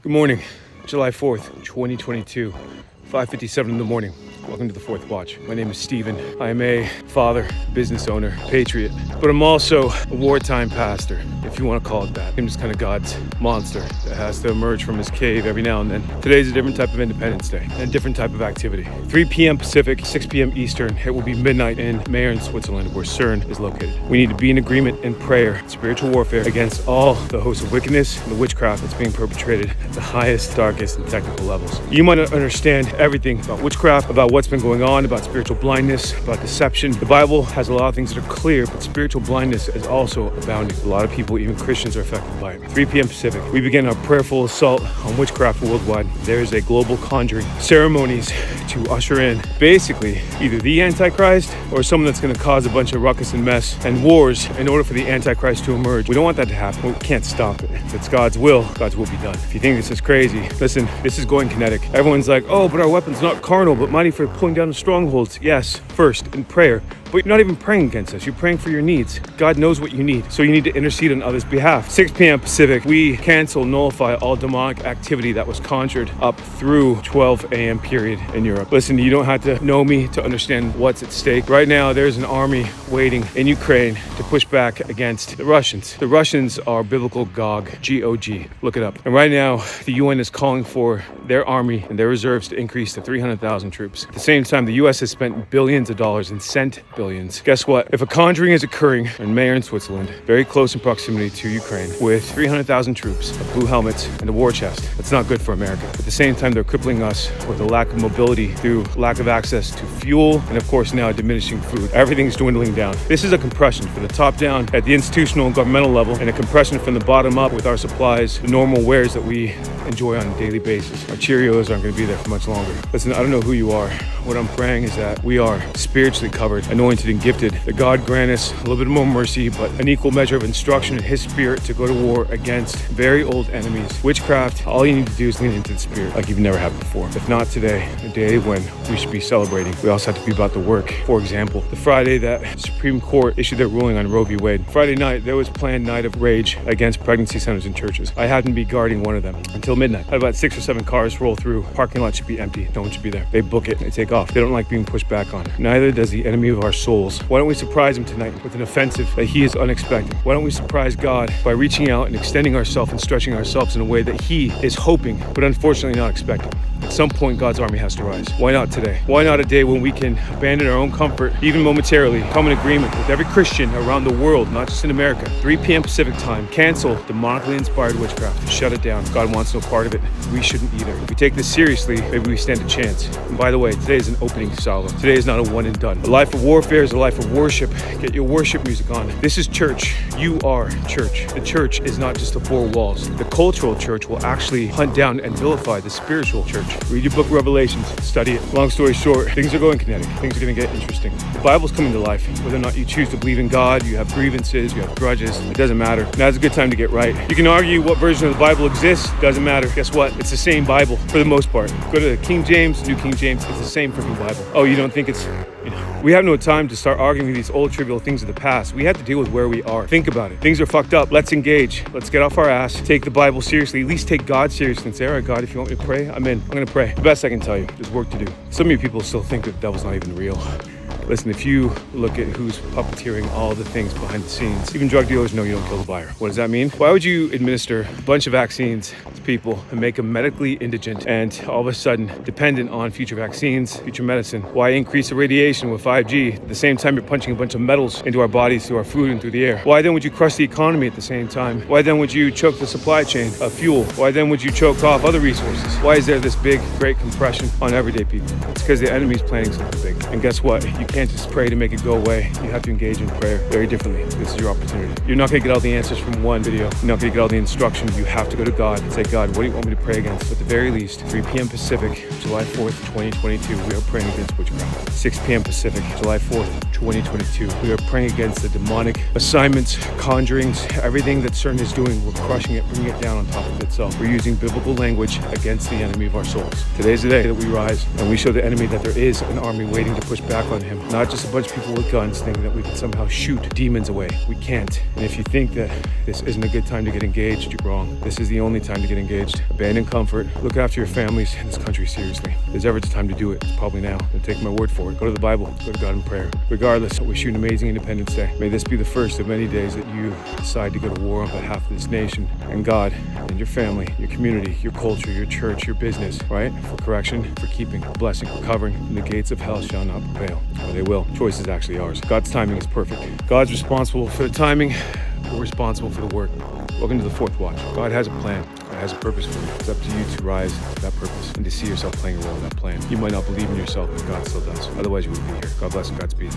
Good morning, July 4th, 2022, 5:57 in the morning. Welcome to the Fourth Watch. My name is Steven. I am a father, business owner, patriot, but I'm also a wartime pastor, if you want to call it that. I'm just kind of God's monster that has to emerge from his cave every now and then. Today's a different type of Independence Day and a different type of activity. 3 p.m. Pacific, 6 p.m. Eastern. It will be midnight in Mayern, Switzerland, where CERN is located. We need to be in agreement in prayer, spiritual warfare against all the hosts of wickedness and the witchcraft that's being perpetrated at the highest, darkest, and technical levels. You might not understand everything about witchcraft, about what's been going on, about spiritual blindness, about deception. The Bible has a lot of things that are clear, but spiritual blindness is also abounding. A lot of people, even Christians, are affected by it. 3 p.m. Pacific, we begin our prayerful assault on witchcraft worldwide. There is a global conjuring ceremonies to usher in basically either the Antichrist or someone that's going to cause a bunch of ruckus and mess and wars in order for the Antichrist to emerge. We don't want that to happen. We can't stop it. If it's God's will be done. If you think this is crazy, listen, this is going kinetic. Everyone's like, oh, but our weapon's not carnal, but mighty for pulling down the strongholds. Yes, first in prayer. But you're not even praying against us. You're praying for your needs. God knows what you need. So you need to intercede on others' behalf. 6 p.m. Pacific, we cancel, nullify all demonic activity that was conjured up through 12 a.m. period in Europe. Listen, you don't have to know me to understand what's at stake. Right now, there's an army waiting in Ukraine to push back against the Russians. The Russians are biblical Gog, G-O-G. Look it up. And right now, the UN is calling for their army and their reserves to increase to 300,000 troops. At the same time, the U.S. has spent billions of dollars and sent billions. Guess what? If a conjuring is occurring in Mayern, Switzerland, very close in proximity to Ukraine, with 300,000 troops, blue helmets, and a war chest, that's not good for America. At the same time, they're crippling us with a lack of mobility through lack of access to fuel, and of course now diminishing food. Everything's dwindling down. This is a compression from the top down at the institutional and governmental level, and a compression from the bottom up with our supplies, the normal wares that we enjoy on a daily basis. Our Cheerios aren't going to be there for much longer. Listen, I don't know who you are. What I'm praying is that we are spiritually covered, anointed and gifted, that God grant us a little bit more mercy, but an equal measure of instruction in His Spirit to go to war against very old enemies. Witchcraft, all you need to do is lean into the Spirit like you've never had before. If not today, a day when we should be celebrating, we also have to be about the work. For example, the Friday that Supreme Court issued their ruling on Roe v. Wade, Friday night, there was planned night of rage against pregnancy centers and churches. I happened to be guarding one of them until midnight. I had about 6 or 7 cars roll through. Parking lot should be empty. No one should be there. They book it. They take off. They don't like being pushed back on. Neither does the enemy of our souls. Why don't we surprise him tonight with an offensive that he is unexpected? Why don't we surprise God by reaching out and extending ourselves and stretching ourselves in a way that he is hoping, but unfortunately not expecting? At some point, God's army has to rise. Why not today? Why not a day when we can abandon our own comfort, even momentarily, come in agreement with every Christian around the world, not just in America? 3 p.m. Pacific time, cancel demonically inspired witchcraft. Shut it down. God wants no part of it. We shouldn't either. If we take this seriously, maybe we stand a chance. And by the way, today is an opening salvo. Today is not a one and done. A life of warfare is a life of worship. Get your worship music on. This is church. You are church. The church is not just the 4 walls. The cultural church will actually hunt down and vilify the spiritual church. Read your book of Revelations, study it. Long story short, things are going kinetic. Things are going to get interesting. The Bible's coming to life. Whether or not you choose to believe in God, you have grievances, you have grudges, it doesn't matter. Now's a good time to get right. You can argue what version of the Bible exists, doesn't matter. Guess what? It's the same Bible for the most part. Go to the King James, New King James, it's the same freaking Bible. Oh, you don't think it's, we have no time to start arguing these old trivial things of the past. We have to deal with where we are. Think about it. Things are fucked up. Let's engage. Let's get off our ass. Take the Bible seriously. At least take God seriously and say, all right, God, if you want me to pray, I'm in. I'm going to pray. The best I can tell you, there's work to do. Some of you people still think that the devil's not even real. Listen, if you look at who's puppeteering all the things behind the scenes, even drug dealers know you don't kill the buyer. What does that mean? Why would you administer a bunch of vaccines to people and make them medically indigent and all of a sudden dependent on future vaccines, future medicine? Why increase the radiation with 5G at the same time you're punching a bunch of metals into our bodies through our food and through the air? Why then would you crush the economy at the same time? Why then would you choke the supply chain of fuel? Why then would you choke off other resources? Why is there this big, great compression on everyday people? It's because the enemy's planning something big. And guess what? You can't just pray to make it go away. You have to engage in prayer very differently. This is your opportunity. You're not going to get all the answers from one video. You're not going to get all the instruction. You have to go to God and say, God, what do you want me to pray against? At the very least, 3 p.m. Pacific, July 4th, 2022, we are praying against witchcraft. 6 p.m. Pacific, July 4th, 2022, we are praying against the demonic assignments, conjurings, everything that CERN is doing. We're crushing it, bringing it down on top of itself. We're using biblical language against the enemy of our souls. Today's the day that we rise and we show the enemy that there is an army waiting to push back on him. Not just a bunch of people with guns thinking that we can somehow shoot demons away. We can't. And if you think that this isn't a good time to get engaged, you're wrong. This is the only time to get engaged, abandon comfort, look after your families and this country seriously. If there's ever a time to do it, it's probably now. And take my word for it. Go to the Bible, go to God in prayer. Regardless, I wish you an amazing Independence Day. May this be the first of many days that you decide to go to war on behalf of this nation and God and your family, your community, your culture, your church, your business, right? For correction, for keeping, for blessing, for covering. And the gates of hell shall not prevail. Or they will. Choice is actually ours. God's timing is perfect. God's responsible for the timing. We're responsible for the work. Welcome to the fourth watch. God has a plan. God has a purpose for you. It's up to you to rise to that purpose and to see yourself playing a role in that plan. You might not believe in yourself, but God still does. Otherwise, you wouldn't be here. God bless and Godspeed.